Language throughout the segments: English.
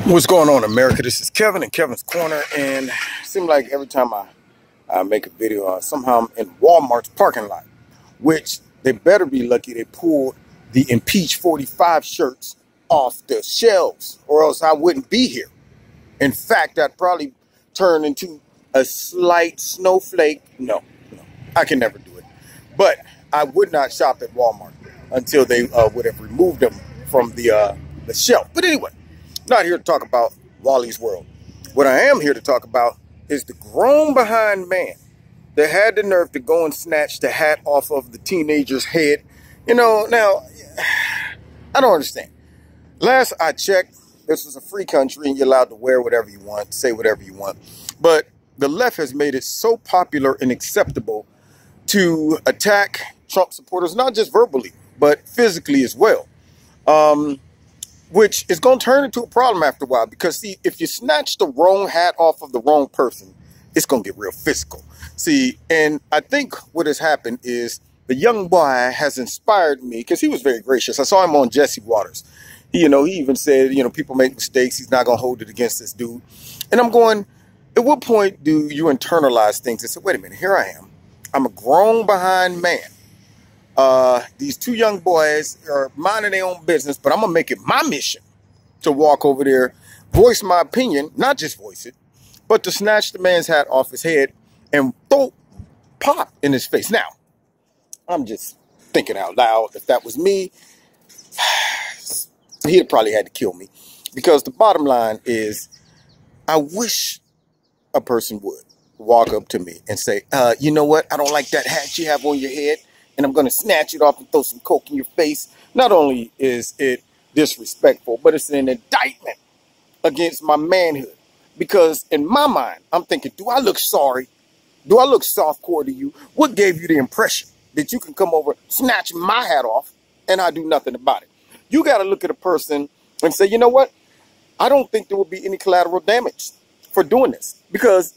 What's going on, America? This is Kevin in Kevin's Corner, and it seems like every time I make a video, somehow I'm in Walmart's parking lot, which they better be lucky they pulled the Impeach 45 shirts off the shelves, or else I wouldn't be here. In fact, I'd probably turn into a slight snowflake. No, I can never do it. But I would not shop at Walmart until they would have removed them from the shelf. But anyway, not here to talk about Wally's World. What I am here to talk about is the grown behind man that had the nerve to go and snatch the hat off of the teenager's head. You know, now, I don't understand. Last I checked, this was a free country and you're allowed to wear whatever you want, say whatever you want. But the left has made it so popular and acceptable to attack Trump supporters, not just verbally, but physically as well. Which is going to turn into a problem after a while, because see, if you snatch the wrong hat off of the wrong person, it's going to get real physical. See, and I think what has happened is the young boy has inspired me, because he was very gracious. I saw him on Jesse Waters. He even said, people make mistakes. He's not going to hold it against this dude. And I'm going, at what point do you internalize things and say, wait a minute, here I am. I'm a grown behind man. These two young boys are minding their own business, but I'm going to make it my mission to walk over there, voice my opinion, not just voice it, but to snatch the man's hat off his head and throw pop in his face. Now, I'm just thinking out loud. If that was me, he'd probably had to kill me, because the bottom line is, I wish a person would walk up to me and say, you know what? I don't like that hat you have on your head, and I'm going to snatch it off and throw some coke in your face. Not only is it disrespectful, but it's an indictment against my manhood. Because in my mind, I'm thinking, do I look sorry? Do I look softcore to you? What gave you the impression that you can come over, snatch my hat off, and I do nothing about it? You got to look at a person and say, you know what? I don't think there will be any collateral damage for doing this, because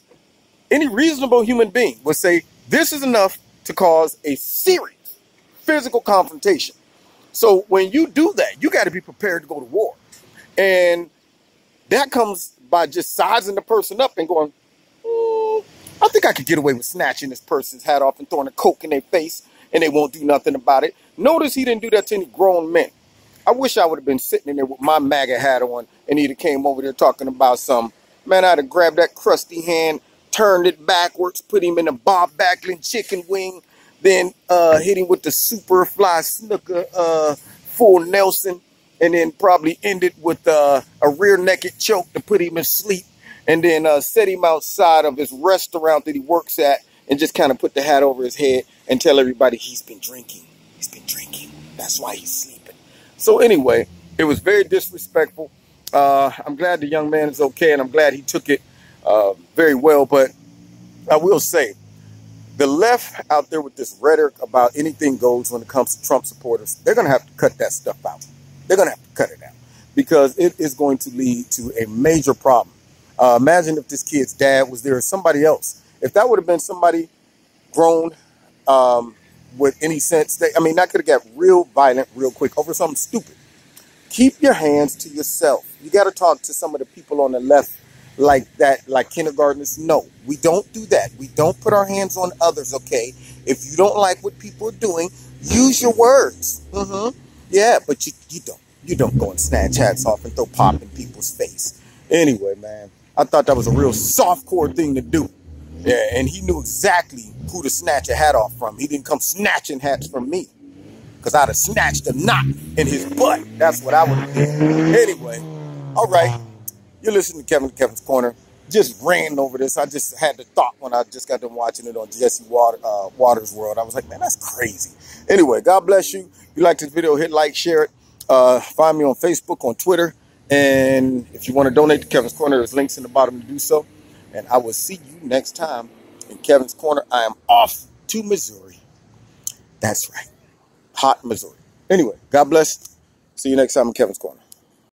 any reasonable human being would say this is enough to cause a serious physical confrontation. So when you do that, you got to be prepared to go to war. And that comes by just sizing the person up and going, I think I could get away with snatching this person's hat off and throwing a coke in their face, and they won't do nothing about it. Notice he didn't do that to any grown men. I wish I would have been sitting in there with my MAGA hat on, and he'd have came over there talking about some, man, I'd have grabbed that crusty hand, turned it backwards, put him in a Bob Backlund chicken wing, then hit him with the super fly snooker full Nelson, and then probably ended with a rear naked choke to put him in sleep, and then set him outside of his restaurant that he works at and just kind of put the hat over his head and tell everybody he's been drinking. He's been drinking. That's why he's sleeping. So anyway, it was very disrespectful. I'm glad the young man is okay, and I'm glad he took it very well. But I will say, the left out there with this rhetoric about anything goes when it comes to Trump supporters, they're going to have to cut that stuff out. They're going to have to cut it out, because it is going to lead to a major problem. Imagine if this kid's dad was there, or somebody else. If that would have been somebody grown with any sense, that could have got real violent real quick over something stupid. Keep your hands to yourself. You got to talk to some of the people on the left like that, like kindergartners. No, we don't do that. We don't put our hands on others, okay? If you don't like what people are doing, use your words. Yeah, but you don't go and snatch hats off and throw pop in people's face. Anyway, man, I thought that was a real softcore thing to do. Yeah, and he knew exactly who to snatch a hat off from. He didn't come snatching hats from me, because I'd have snatched a knot in his butt. That's what I would have did. Anyway, all right. You're listening to Kevin's Corner. Just ranting over this. I just had the thought when I just got done watching it on Jesse Waters' World. I was like, man, that's crazy. Anyway, God bless you. If you like this video, hit like, share it. Find me on Facebook, on Twitter. And if you want to donate to Kevin's Corner, there's links in the bottom to do so. And I will see you next time in Kevin's Corner. I am off to Missouri. That's right. Hot Missouri. Anyway, God bless. See you next time in Kevin's Corner.